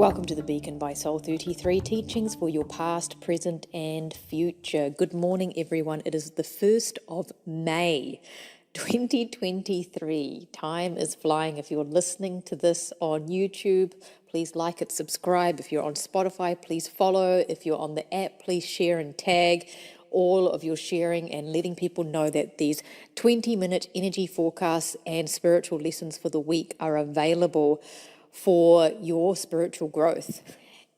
Welcome to the Beacon by Soul 33, teachings for your past, present and future. Good morning everyone. It is the 1st of May 2023. Time is flying. If you're listening to this on YouTube, please like it, subscribe. If you're on Spotify, please follow. If you're on the app, please share and tag. All of your sharing and letting people know that these 20-minute energy forecasts and spiritual lessons for the week are available for your spiritual growth.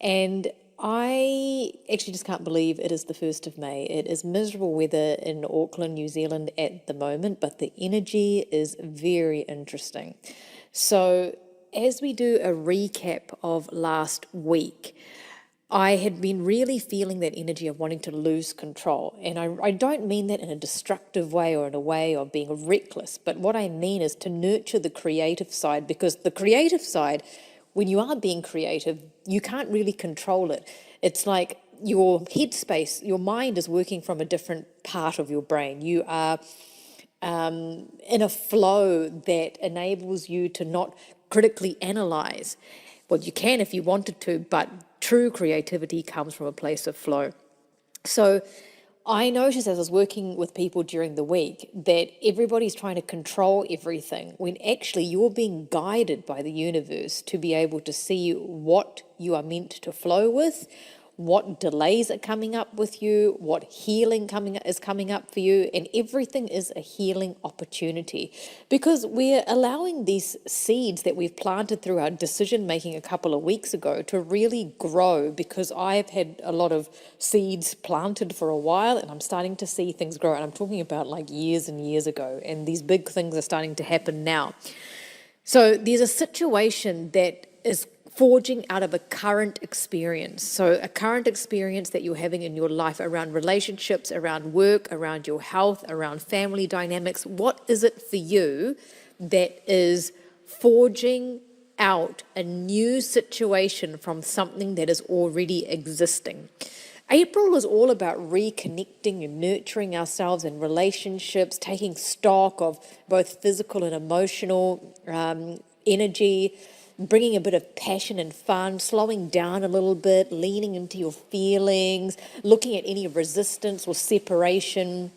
And I actually just can't believe it is the 1st of May. It is miserable weather in Auckland, New Zealand at the moment, but the energy is very interesting. So as we do a recap of last week, I had been really feeling that energy of wanting to lose control. And I don't mean that in a destructive way or in a way of being reckless, but what I mean is to nurture the creative side, because the creative side, when you are being creative, you can't really control it. It's like your headspace, your mind is working from a different part of your brain. You are in a flow that enables you to not critically analyze. Well, you can if you wanted to, but true creativity comes from a place of flow. So I noticed as I was working with people during the week that everybody's trying to control everything when actually you're being guided by the universe to be able to see what you are meant to flow with, what delays are coming up with you, what healing is coming up for you, and everything is a healing opportunity, because we're allowing these seeds that we've planted through our decision making a couple of weeks ago to really grow, because I've had a lot of seeds planted for a while and I'm starting to see things grow, and I'm talking about like years and years ago, and these big things are starting to happen now. So there's a situation that is forging out of a current experience. So a current experience that you're having in your life around relationships, around work, around your health, around family dynamics. What is it for you that is forging out a new situation from something that is already existing? April is all about reconnecting and nurturing ourselves in relationships, taking stock of both physical and emotional energy, bringing a bit of passion and fun, slowing down a little bit, leaning into your feelings, looking at any resistance or separation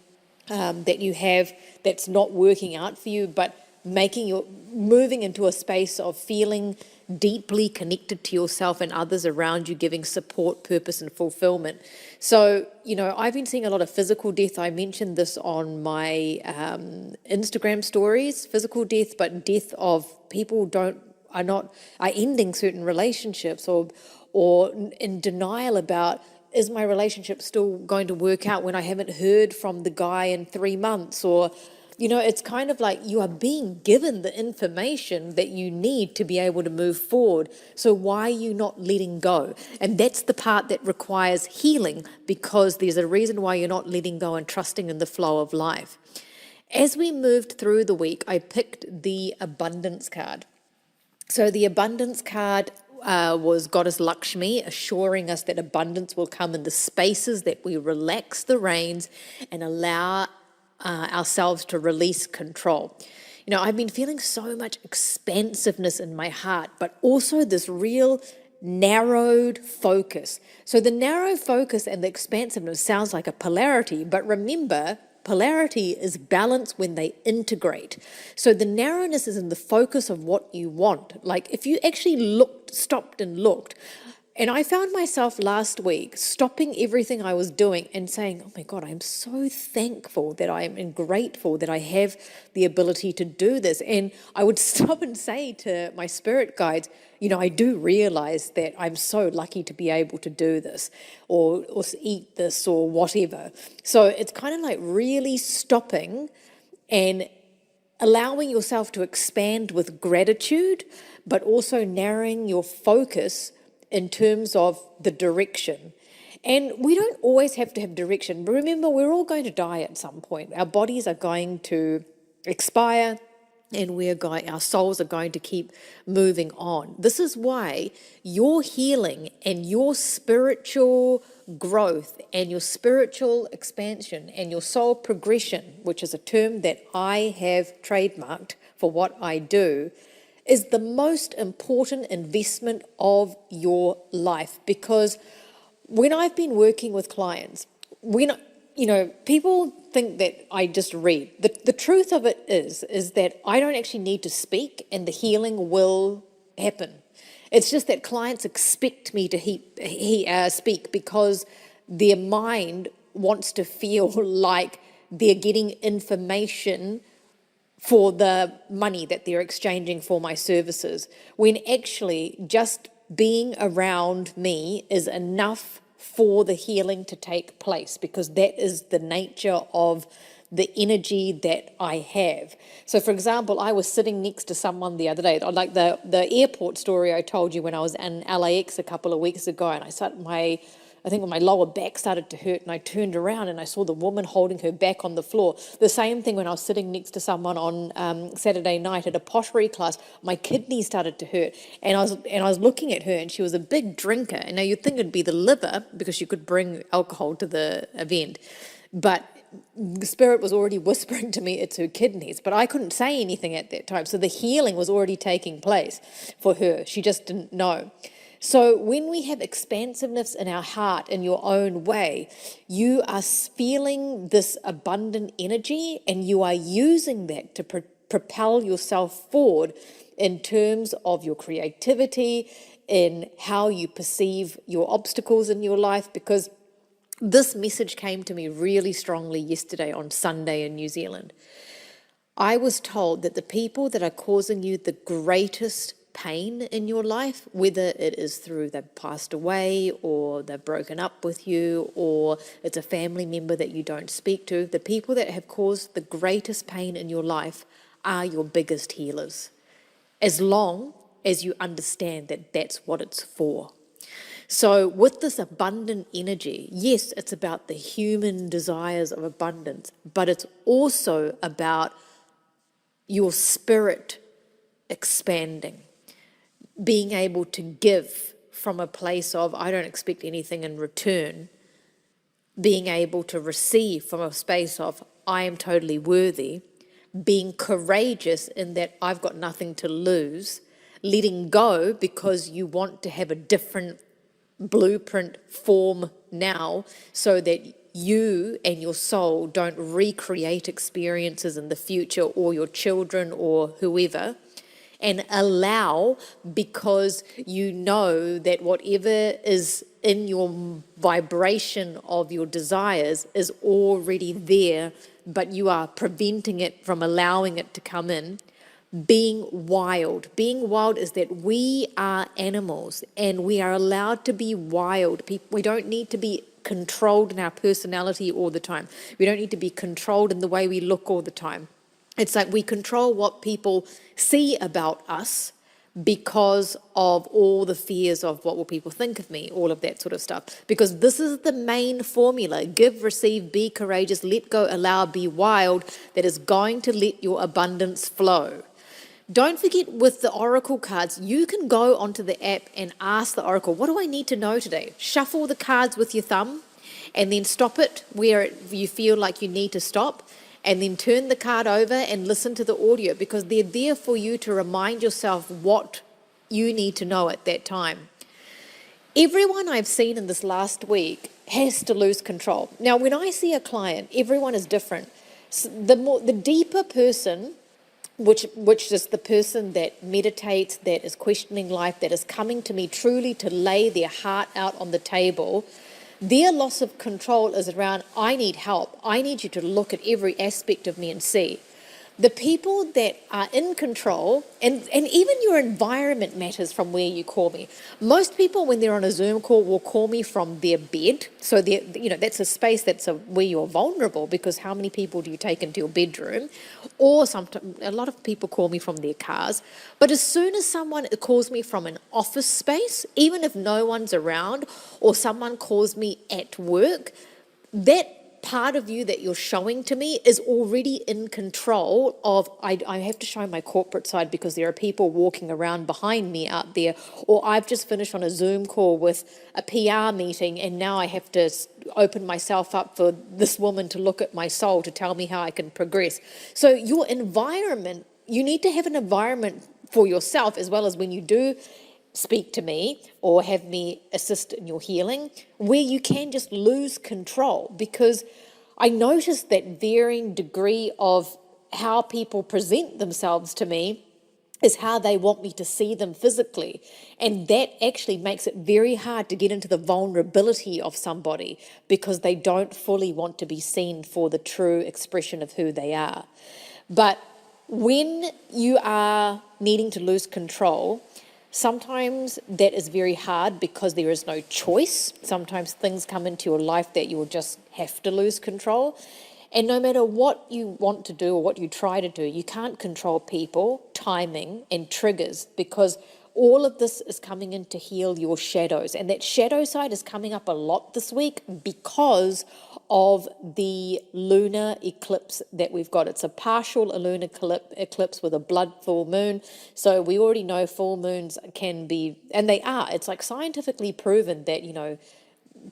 that you have that's not working out for you, but moving into a space of feeling deeply connected to yourself and others around you, giving support, purpose and fulfillment. So, I've been seeing a lot of physical death. I mentioned this on my Instagram stories, physical death, but death of people are ending certain relationships or in denial about, is my relationship still going to work out when I haven't heard from the guy in 3 months? Or, it's kind of like you are being given the information that you need to be able to move forward. So why are you not letting go? And that's the part that requires healing, because there's a reason why you're not letting go and trusting in the flow of life. As we moved through the week, I picked the abundance card. So the abundance card was Goddess Lakshmi, assuring us that abundance will come in the spaces that we relax the reins and allow ourselves to release control. I've been feeling so much expansiveness in my heart, but also this real narrowed focus. So the narrow focus and the expansiveness sounds like a polarity, but remember, polarity is balance when they integrate. So the narrowness is in the focus of what you want. Like if you actually stopped and looked, and I found myself last week stopping everything I was doing and saying, oh my God, I'm so thankful that I am and grateful that I have the ability to do this. And I would stop and say to my spirit guides, I do realize that I'm so lucky to be able to do this or eat this or whatever. So it's kind of like really stopping and allowing yourself to expand with gratitude, but also narrowing your focus in terms of the direction. And we don't always have to have direction. But remember, we're all going to die at some point. Our bodies are going to expire, and our souls are going to keep moving on. This is why your healing and your spiritual growth and your spiritual expansion and your soul progression, which is a term that I have trademarked for what I do, is the most important investment of your life. Because when I've been working with clients, people think that I just read. The truth of it is that I don't actually need to speak, and the healing will happen. It's just that clients expect me to speak because their mind wants to feel like they're getting information for the money that they're exchanging for my services, when actually just being around me is enough for the healing to take place, because that is the nature of the energy that I have. So, for example, I was sitting next to someone the other day, like the airport story I told you when I was in LAX a couple of weeks ago, and I think when my lower back started to hurt, and I turned around and I saw the woman holding her back on the floor. The same thing when I was sitting next to someone on Saturday night at a pottery class, my kidneys started to hurt, and I was looking at her, and she was a big drinker. And now you'd think it'd be the liver because she could bring alcohol to the event, but the spirit was already whispering to me it's her kidneys, but I couldn't say anything at that time. So the healing was already taking place for her. She just didn't know. So when we have expansiveness in our heart in your own way, you are feeling this abundant energy, and you are using that to propel yourself forward in terms of your creativity, in how you perceive your obstacles in your life. Because this message came to me really strongly yesterday on Sunday in New Zealand. I was told that the people that are causing you the greatest pain in your life, whether it is through they've passed away, or they've broken up with you, or it's a family member that you don't speak to, the people that have caused the greatest pain in your life are your biggest healers, as long as you understand that that's what it's for. So with this abundant energy, yes, it's about the human desires of abundance, but it's also about your spirit expanding, being able to give from a place of, I don't expect anything in return, being able to receive from a space of, I am totally worthy, being courageous in that I've got nothing to lose, letting go because you want to have a different blueprint form now, so that you and your soul don't recreate experiences in the future, or your children or whoever, and allow, because you know that whatever is in your vibration of your desires is already there, but you are preventing it from allowing it to come in. Being wild. Being wild is that we are animals, and we are allowed to be wild. We don't need to be controlled in our personality all the time. We don't need to be controlled in the way we look all the time. It's like we control what people see about us because of all the fears of what will people think of me, all of that sort of stuff. Because this is the main formula: give, receive, be courageous, let go, allow, be wild, that is going to let your abundance flow. Don't forget, with the oracle cards, you can go onto the app and ask the oracle, what do I need to know today? Shuffle the cards with your thumb, and then stop it where you feel like you need to stop, and then turn the card over and listen to the audio, because they're there for you to remind yourself what you need to know at that time. Everyone I've seen in this last week has to lose control. Now, when I see a client, everyone is different. So the deeper person, which is the person that meditates, that is questioning life, that is coming to me truly to lay their heart out on the table, their loss of control is around, I need help. I need you to look at every aspect of me and see. The people that are in control, and even your environment matters from where you call me. Most people, when they're on a Zoom call, will call me from their bed. So that's a space where you're vulnerable, because how many people do you take into your bedroom? Or sometimes a lot of people call me from their cars. But as soon as someone calls me from an office space, even if no one's around, or someone calls me at work, that part of you that you're showing to me is already in control of, I have to show my corporate side because there are people walking around behind me out there, or I've just finished on a Zoom call with a PR meeting, and now I have to open myself up for this woman to look at my soul to tell me how I can progress. So your environment, you need to have an environment for yourself, as well as when you do speak to me or have me assist in your healing, where you can just lose control. Because I noticed that varying degree of how people present themselves to me is how they want me to see them physically. And that actually makes it very hard to get into the vulnerability of somebody, because they don't fully want to be seen for the true expression of who they are. But when you are needing to lose control, sometimes that is very hard because there is no choice. Sometimes things come into your life that you will just have to lose control. And no matter what you want to do or what you try to do, you can't control people, timing, and triggers, because all of this is coming in to heal your shadows. And that shadow side is coming up a lot this week because of the lunar eclipse that we've got. It's a partial lunar eclipse with a blood full moon. So we already know full moons can be, and they are, it's like scientifically proven that,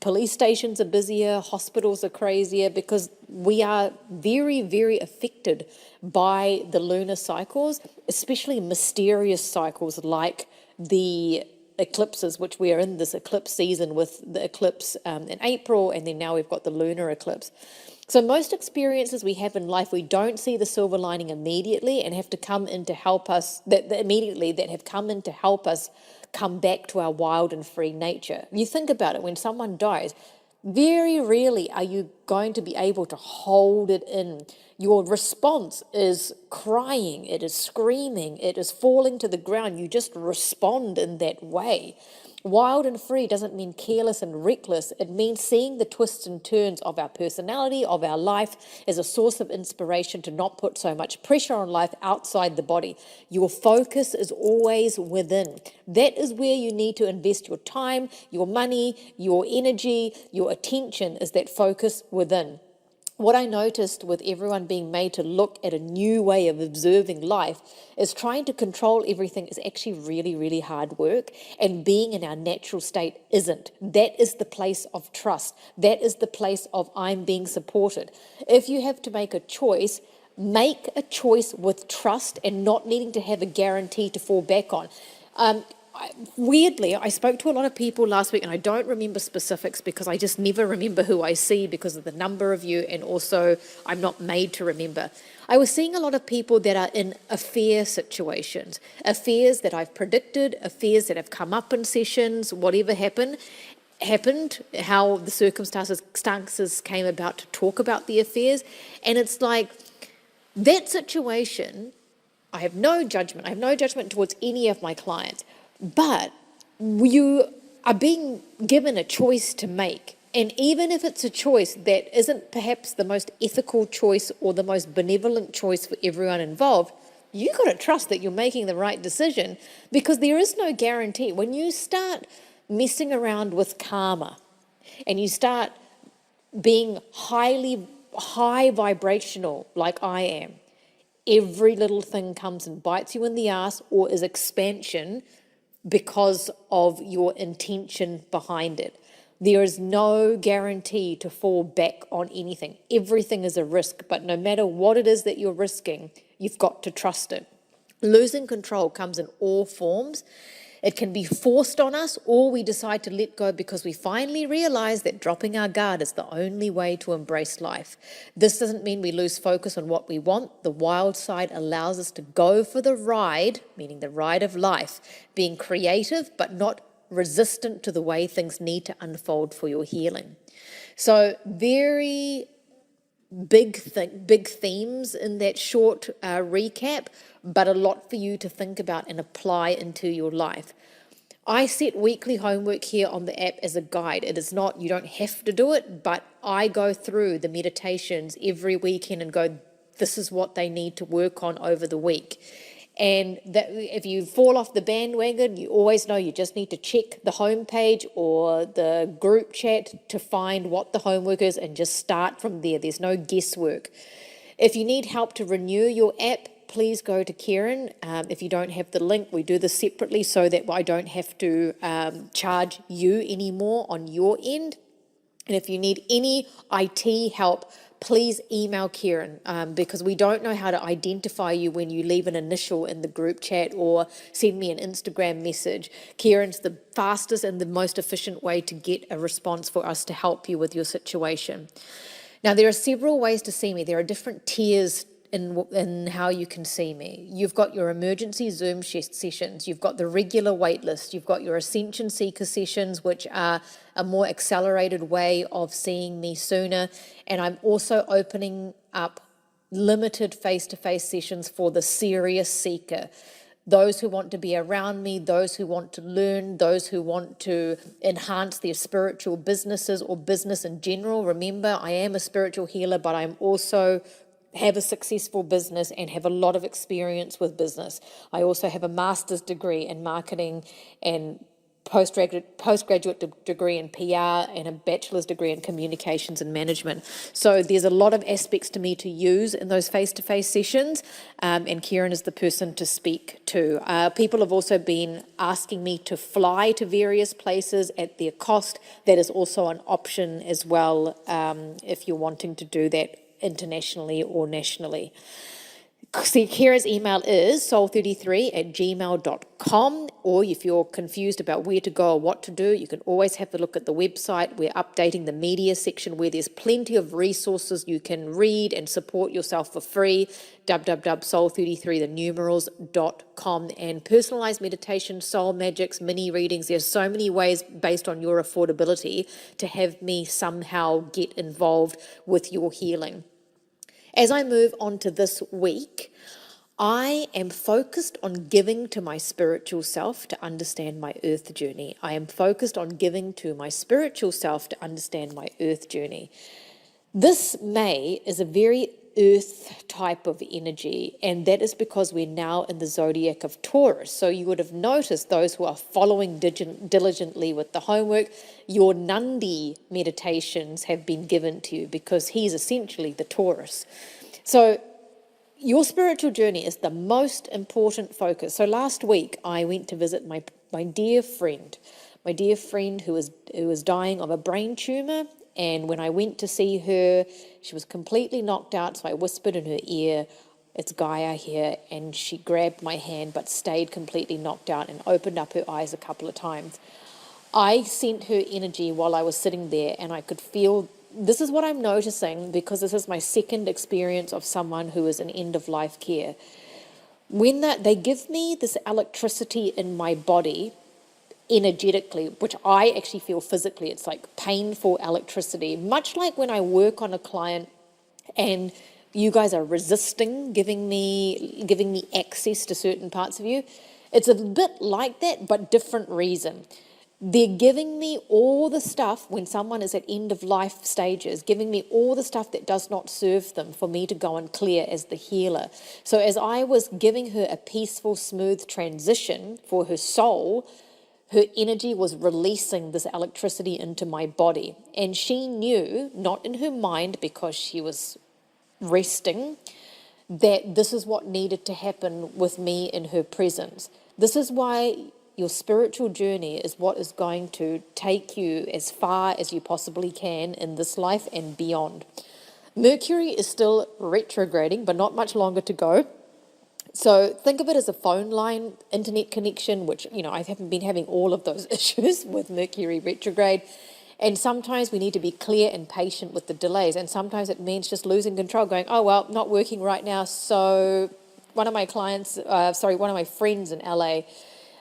police stations are busier, hospitals are crazier, because we are very, very affected by the lunar cycles, especially mysterious cycles like the eclipses, which we are in this eclipse season with the eclipse in April, and then now we've got the lunar eclipse. So most experiences we have in life, we don't see the silver lining immediately and have to come in to help us, that have come in to help us come back to our wild and free nature. You think about it, when someone dies, very rarely are you going to be able to hold it in. Your response is crying, it is screaming, it is falling to the ground. You just respond in that way. Wild and free doesn't mean careless and reckless. It means seeing the twists and turns of our personality, of our life, as a source of inspiration to not put so much pressure on life outside the body. Your focus is always within. That is where you need to invest your time, your money, your energy, your attention, is that focus within. What I noticed with everyone being made to look at a new way of observing life is trying to control everything is actually really, really hard work, and being in our natural state isn't. That is the place of trust. That is the place of I'm being supported. If you have to make a choice, make a choice with trust and not needing to have a guarantee to fall back on. Weirdly, I spoke to a lot of people last week, and I don't remember specifics because I just never remember who I see because of the number of you, and also I'm not made to remember. I was seeing a lot of people that are in affair situations, affairs that I've predicted, affairs that have come up in sessions, whatever happened, how the circumstances came about to talk about the affairs. And it's like, that situation, I have no judgment. I have no judgment towards any of my clients. But you are being given a choice to make. And even if it's a choice that isn't perhaps the most ethical choice or the most benevolent choice for everyone involved, you've got to trust that you're making the right decision, because there is no guarantee. When you start messing around with karma and you start being high vibrational like I am, every little thing comes and bites you in the ass or is expansion because of your intention behind it. There is no guarantee to fall back on anything. Everything is a risk, but no matter what it is that you're risking, you've got to trust it. Losing control comes in all forms. It can be forced on us, or we decide to let go because we finally realize that dropping our guard is the only way to embrace life. This doesn't mean we lose focus on what we want. The wild side allows us to go for the ride, meaning the ride of life, being creative but not resistant to the way things need to unfold for your healing. So very big themes in that short recap, but a lot for you to think about and apply into your life. I set weekly homework here on the app as a guide. It is not, you don't have to do it, but I go through the meditations every weekend and go, this is what they need to work on over the week. And that if you fall off the bandwagon, you always know you just need to check the homepage or the group chat to find what the homework is and just start from there. There's no guesswork. If you need help to renew your app, please go to Karen. If you don't have the link, we do this separately so that I don't have to charge you anymore on your end. And if you need any IT help, please email Kieran, because we don't know how to identify you when you leave an initial in the group chat or send me an Instagram message. Kieran's the fastest and the most efficient way to get a response for us to help you with your situation. Now, there are several ways to see me. There are different tiers in how you can see me. You've got your emergency Zoom sessions, you've got the regular wait list, you've got your Ascension Seeker sessions, which are a more accelerated way of seeing me sooner. And I'm also opening up limited face-to-face sessions for the serious seeker. Those who want to be around me, those who want to learn, those who want to enhance their spiritual businesses or business in general. Remember, I am a spiritual healer, but I'm also have a successful business and have a lot of experience with business. I also have a master's degree in marketing and postgraduate degree in PR and a bachelor's degree in communications and management. So there's a lot of aspects to me to use in those face-to-face sessions, and Kieran is the person to speak to. People have also been asking me to fly to various places at their cost. That is also an option as well, if you're wanting to do that internationally or nationally. See, Kira's email is soul33@gmail.com, or if you're confused about where to go or what to do, you can always have a look at the website. We're updating the media section where there's plenty of resources you can read and support yourself for free, www.soul33thenumerals.com, and personalized meditation, soul magics, mini readings. There's so many ways based on your affordability to have me somehow get involved with your healing. As I move on to this week, I am focused on giving to my spiritual self to understand my earth journey. I am focused on giving to my spiritual self to understand my earth journey. This May is a very earth type of energy, and that is because we're now in the zodiac of Taurus. So you would have noticed, those who are following diligently with the homework, your Nandi meditations have been given to you because he's essentially the Taurus. So your spiritual journey is the most important focus. So last week I went to visit my dear friend who was dying of a brain tumor. And when I went to see her, she was completely knocked out. So I whispered in her ear, "It's Gaia here." And she grabbed my hand, but stayed completely knocked out and opened up her eyes a couple of times. I sent her energy while I was sitting there, and I could feel, this is what I'm noticing, because this is my second experience of someone who is in end-of-life care. When they give me this electricity in my body, energetically, which I actually feel physically, it's like painful electricity, much like when I work on a client and you guys are resisting giving me access to certain parts of you. It's a bit like that, but different reason. They're giving me all the stuff when someone is at end of life stages, giving me all the stuff that does not serve them for me to go and clear as the healer. So as I was giving her a peaceful, smooth transition for her soul, her energy was releasing this electricity into my body. And she knew, not in her mind because she was resting, that this is what needed to happen with me in her presence. This is why your spiritual journey is what is going to take you as far as you possibly can in this life and beyond. Mercury is still retrograding, but not much longer to go. So think of it as a phone line, internet connection, which, I haven't been having all of those issues with Mercury retrograde. And sometimes we need to be clear and patient with the delays. And sometimes it means just losing control, going, oh, well, not working right now. So one of my friends in LA,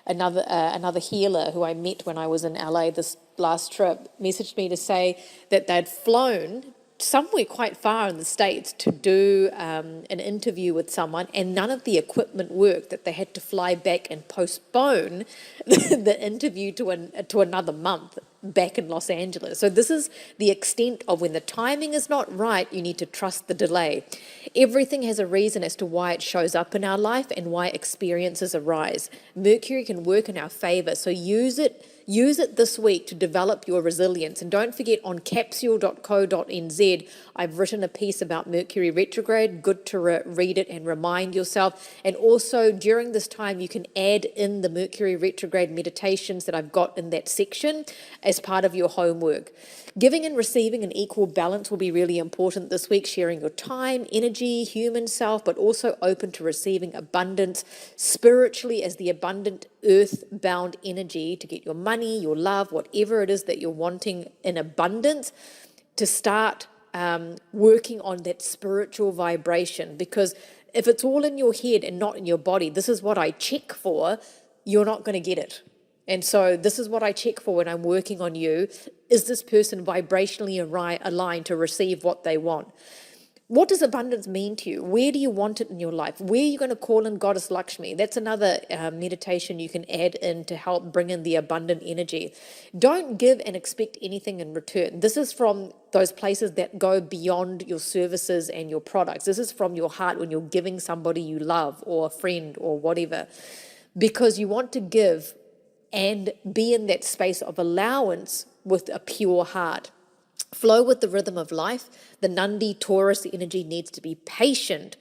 another healer who I met when I was in LA this last trip, messaged me to say that they'd flown somewhere quite far in the States to do an interview with someone, and none of the equipment worked, that they had to fly back and postpone the interview to another month back in Los Angeles. So this is the extent of when the timing is not right, you need to trust the delay. Everything has a reason as to why it shows up in our life and why experiences arise. Mercury can work in our favor, so use it this week to develop your resilience. And don't forget, on capsule.co.nz, I've written a piece about Mercury retrograde. Good to read it and remind yourself. And also during this time, you can add in the Mercury retrograde meditations that I've got in that section, as part of your homework. Giving and receiving an equal balance will be really important this week, sharing your time, energy, human self, but also open to receiving abundance spiritually as the abundant earth-bound energy to get your money, your love, whatever it is that you're wanting in abundance, to start working on that spiritual vibration. Because if it's all in your head and not in your body, this is what I check for, you're not going to get it. And so this is what I check for when I'm working on you. Is this person vibrationally aligned to receive what they want? What does abundance mean to you? Where do you want it in your life? Where are you going to call in Goddess Lakshmi? That's another meditation you can add in to help bring in the abundant energy. Don't give and expect anything in return. This is from those places that go beyond your services and your products. This is from your heart when you're giving somebody you love or a friend or whatever, because you want to give and be in that space of allowance with a pure heart. Flow with the rhythm of life. The Nandi Taurus energy needs to be patient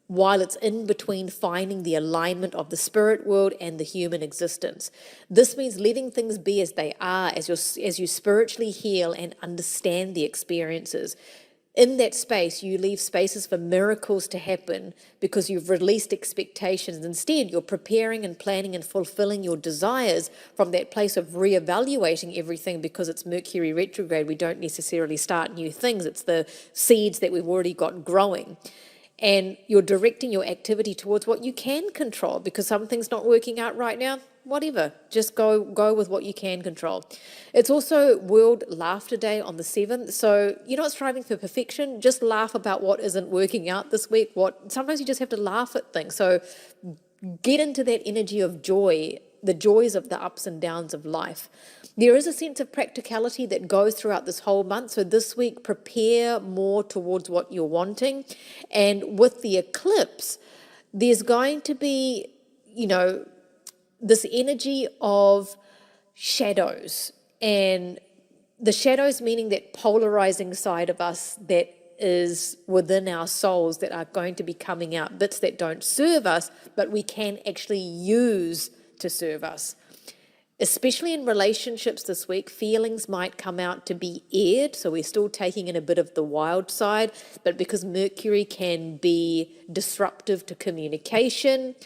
while it's in between finding the alignment of the spirit world and the human existence. This means letting things be as they are as you spiritually heal and understand the experiences. In that space, you leave spaces for miracles to happen because you've released expectations. Instead, you're preparing and planning and fulfilling your desires from that place of reevaluating everything, because it's Mercury retrograde. We don't necessarily start new things. It's the seeds that we've already got growing. And you're directing your activity towards what you can control, because something's not working out right now. Whatever, just go with what you can control. It's also World Laughter Day on the 7th, so you're not striving for perfection. Just laugh about what isn't working out this week. Sometimes you just have to laugh at things. So get into that energy of joy, the joys of the ups and downs of life. There is a sense of practicality that goes throughout this whole month. So this week, prepare more towards what you're wanting. And with the eclipse, there's going to be, this energy of shadows, and the shadows meaning that polarizing side of us that is within our souls that are going to be coming out, bits that don't serve us, but we can actually use to serve us. Especially in relationships this week, feelings might come out to be aired, so we're still taking in a bit of the wild side, but because Mercury can be disruptive to communication,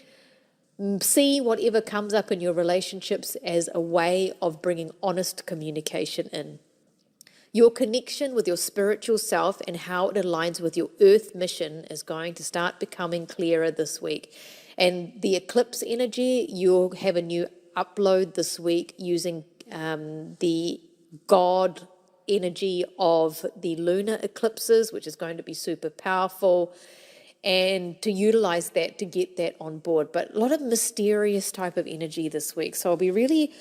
see whatever comes up in your relationships as a way of bringing honest communication in. Your connection with your spiritual self and how it aligns with your earth mission is going to start becoming clearer this week. And the eclipse energy, you'll have a new upload this week using the God energy of the lunar eclipses, which is going to be super powerful, and to utilize that to get that on board. But a lot of mysterious type of energy this week. So I'll be really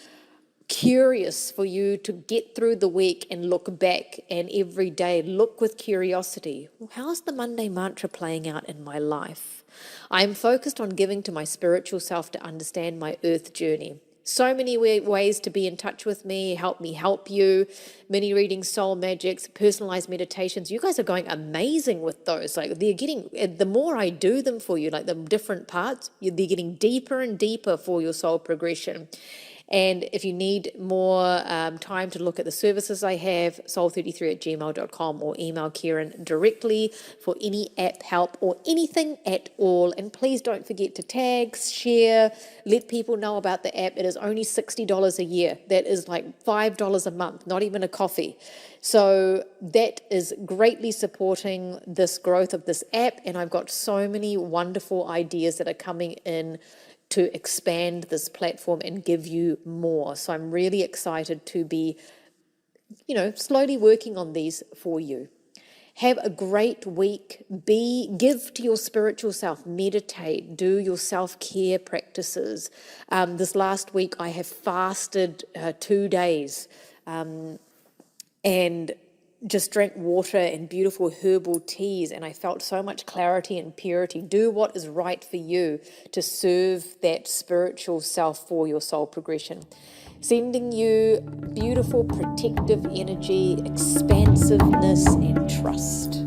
curious for you to get through the week and look back, and every day look with curiosity. How's the Monday mantra playing out in my life? I'm focused on giving to my spiritual self to understand my earth journey. So many ways to be in touch with me help you. Mini readings, soul magics, personalized meditations. You guys are going amazing with those. Like, they're getting, the more I do them for you, like the different parts, they're getting deeper and deeper for your soul progression. And if you need more time to look at the services I have, soul33@gmail.com, or email Kieran directly for any app help or anything at all. And please don't forget to tag, share, let people know about the app. It is only $60 a year. That is like $5 a month, not even a coffee. So that is greatly supporting this growth of this app. And I've got so many wonderful ideas that are coming in to expand this platform and give you more. So I'm really excited to be, slowly working on these for you. Have a great week. Give to your spiritual self, meditate, do your self-care practices. This last week I have fasted 2 days and just drank water and beautiful herbal teas, and I felt so much clarity and purity. Do what is right for you to serve that spiritual self for your soul progression. Sending you beautiful protective energy, expansiveness, and trust.